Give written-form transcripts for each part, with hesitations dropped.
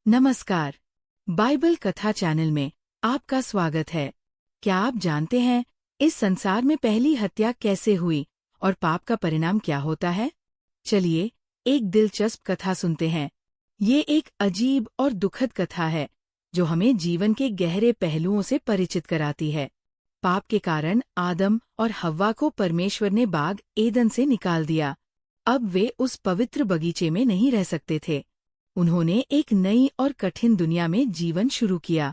नमस्कार। बाइबल कथा चैनल में आपका स्वागत है। क्या आप जानते हैं इस संसार में पहली हत्या कैसे हुई और पाप का परिणाम क्या होता है? चलिए एक दिलचस्प कथा सुनते हैं। ये एक अजीब और दुखद कथा है जो हमें जीवन के गहरे पहलुओं से परिचित कराती है। पाप के कारण आदम और हव्वा को परमेश्वर ने बाग एदन से निकाल दिया। अब वे उस पवित्र बगीचे में नहीं रह सकते थे। उन्होंने एक नई और कठिन दुनिया में जीवन शुरू किया।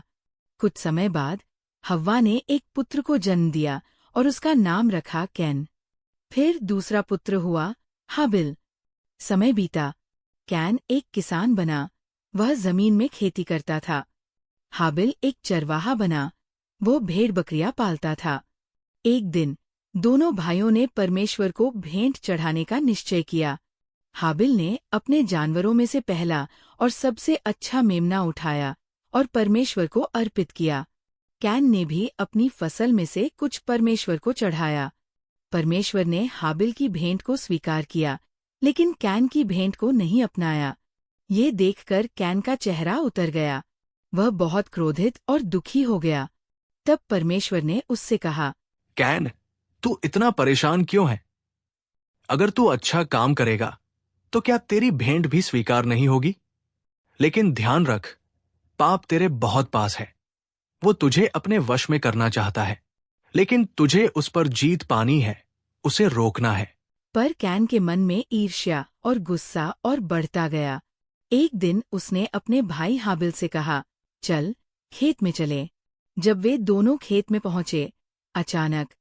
कुछ समय बाद हव्वा ने एक पुत्र को जन्म दिया और उसका नाम रखा कैन। फिर दूसरा पुत्र हुआ हाबिल। समय बीता। कैन एक किसान बना। वह जमीन में खेती करता था। हाबिल एक चरवाहा बना। वो भेड़ बकरियां पालता था। एक दिन दोनों भाइयों ने परमेश्वर को भेंट चढ़ाने का निश्चय किया। हाबिल ने अपने जानवरों में से पहला और सबसे अच्छा मेमना उठाया और परमेश्वर को अर्पित किया। कैन ने भी अपनी फसल में से कुछ परमेश्वर को चढ़ाया। परमेश्वर ने हाबिल की भेंट को स्वीकार किया, लेकिन कैन की भेंट को नहीं अपनाया। ये देखकर कैन का चेहरा उतर गया। वह बहुत क्रोधित और दुखी हो गया। तब परमेश्वर ने उससे कहा, कैन, तू इतना परेशान क्यों है? अगर तू अच्छा काम करेगा तो क्या तेरी भेंट भी स्वीकार नहीं होगी? लेकिन ध्यान रख, पाप तेरे बहुत पास है। वो तुझे अपने वश में करना चाहता है, लेकिन तुझे उस पर जीत पानी है, उसे रोकना है। पर कैन के मन में ईर्ष्या और गुस्सा और बढ़ता गया। एक दिन उसने अपने भाई हाबिल से कहा, चल खेत में चले। जब वे दोनों खेत में पहुंचे, अचानक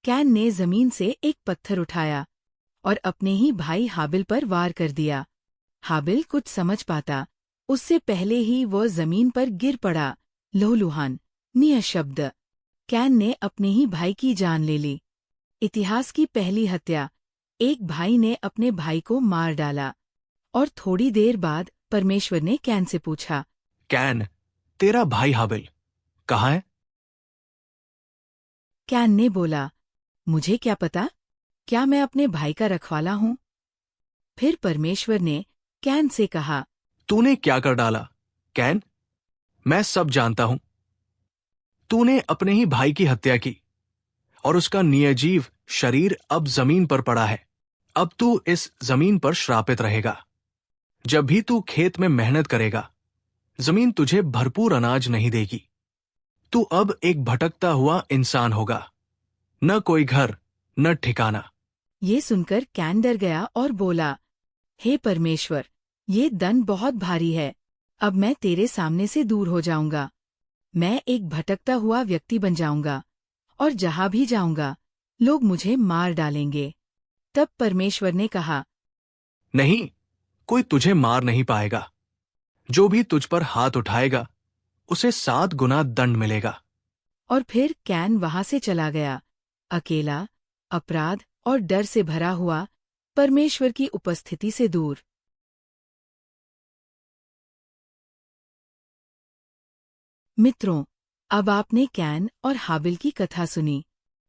कैन ने जमीन से एक पत्थर उठाया और अपने ही भाई हाबिल पर वार कर दिया। हाबिल कुछ समझ पाता उससे पहले ही वह जमीन पर गिर पड़ा, लहूलुहान, निःशब्द। कैन ने अपने ही भाई की जान ले ली। इतिहास की पहली हत्या। एक भाई ने अपने भाई को मार डाला। और थोड़ी देर बाद परमेश्वर ने कैन से पूछा, कैन, तेरा भाई हाबिल कहाँ है? कैन ने बोला, मुझे क्या पता? क्या मैं अपने भाई का रखवाला हूँ? फिर परमेश्वर ने कैन से कहा, तूने क्या कर डाला कैन? मैं सब जानता हूं। तूने अपने ही भाई की हत्या की और उसका निर्जीव शरीर अब जमीन पर पड़ा है। अब तू इस जमीन पर श्रापित रहेगा। जब भी तू खेत में मेहनत करेगा, जमीन तुझे भरपूर अनाज नहीं देगी। तू अब एक भटकता हुआ इंसान होगा, न कोई घर, न ठिकाना। ये सुनकर कैन डर गया और बोला, हे परमेश्वर, ये दंड बहुत भारी है। अब मैं तेरे सामने से दूर हो जाऊंगा। मैं एक भटकता हुआ व्यक्ति बन जाऊंगा और जहां भी जाऊंगा लोग मुझे मार डालेंगे। तब परमेश्वर ने कहा, नहीं, कोई तुझे मार नहीं पाएगा। जो भी तुझ पर हाथ उठाएगा उसे 7 गुना दंड मिलेगा। और फिर कैन वहां से चला गया, अकेला, अपराध और डर से भरा हुआ, परमेश्वर की उपस्थिति से दूर। मित्रों, अब आपने कैन और हाबिल की कथा सुनी।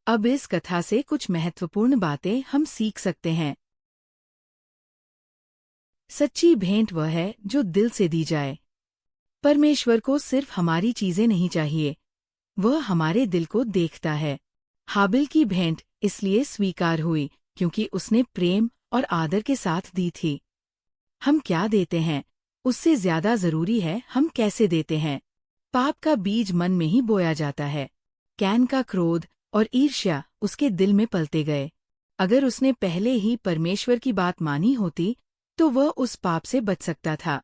अब इस कथा से कुछ महत्वपूर्ण बातें हम सीख सकते हैं। सच्ची भेंट वह है जो दिल से दी जाए। परमेश्वर को सिर्फ हमारी चीजें नहीं चाहिए, वह हमारे दिल को देखता है। हाबिल की भेंट इसलिए स्वीकार हुई क्योंकि उसने प्रेम और आदर के साथ दी थी। हम क्या देते हैं, उससे ज्यादा जरूरी है हम कैसे देते हैं। पाप का बीज मन में ही बोया जाता है। कैन का क्रोध और ईर्ष्या उसके दिल में पलते गए। अगर उसने पहले ही परमेश्वर की बात मानी होती तो वह उस पाप से बच सकता था।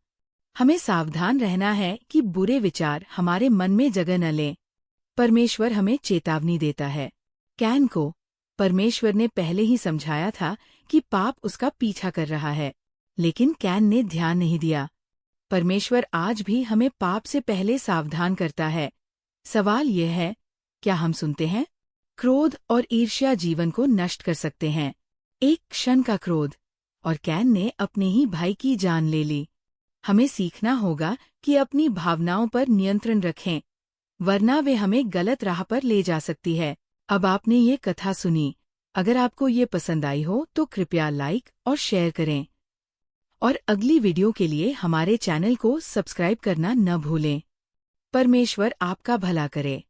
हमें सावधान रहना है कि बुरे विचार हमारे मन में जगह न लें। परमेश्वर हमें चेतावनी देता है। कैन को परमेश्वर ने पहले ही समझाया था कि पाप उसका पीछा कर रहा है, लेकिन कैन ने ध्यान नहीं दिया। परमेश्वर आज भी हमें पाप से पहले सावधान करता है। सवाल यह है, क्या हम सुनते हैं? क्रोध और ईर्ष्या जीवन को नष्ट कर सकते हैं। एक क्षण का क्रोध, और कैन ने अपने ही भाई की जान ले ली। हमें सीखना होगा कि अपनी भावनाओं पर नियंत्रण रखें, वरना वे हमें गलत राह पर ले जा सकती है। अब आपने ये कथा सुनी। अगर आपको ये पसंद आई हो तो कृपया लाइक और शेयर करें। और अगली वीडियो के लिए हमारे चैनल को सब्सक्राइब करना न भूलें। परमेश्वर आपका भला करे।